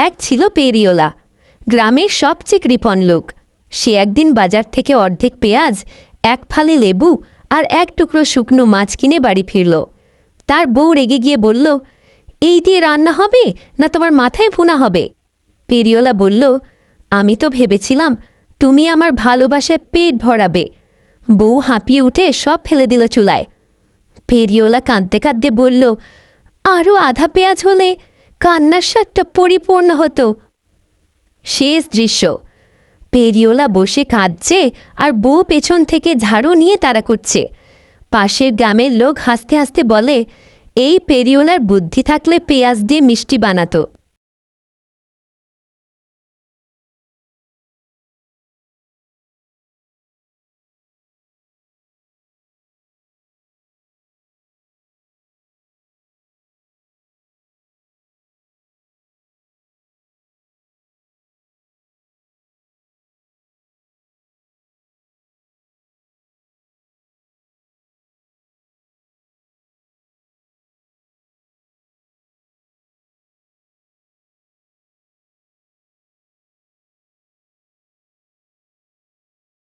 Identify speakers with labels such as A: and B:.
A: এক ছিল পেরিওলা, গ্রামের সবচেয়ে কৃপণ লোক। সে একদিন বাজার থেকে অর্ধেক পেঁয়াজ, এক ফালি লেবু আর এক টুকরো শুকনো মাছ কিনে বাড়ি ফিরল। তার বউ রেগে গিয়ে বলল, এই দিয়ে রান্না হবে না তোমার মাথায় ভুনা হবে? পেরিওলা বলল, আমি তো ভেবেছিলাম তুমি আমার ভালোবাসায় পেট ভরাবে। বউ হাঁপিয়ে উঠে সব ফেলে দিল চুলায়। পেরিওলা কাঁদতে কাঁদতে বলল, আরও আধা পেঁয়াজ হলে কান্নার স্বাদটা পরিপূর্ণ হতো। শেষ দৃশ্য, পেরিওলা বসে কাঁদছে আর বউ পেছন থেকে ঝাড়ু নিয়ে তাড়া করছে। পাশের গ্রামের লোক হাসতে হাসতে বলে, এই পেরিওলার বুদ্ধি থাকলে পেঁয়াজ দিয়ে মিষ্টি বানাতো।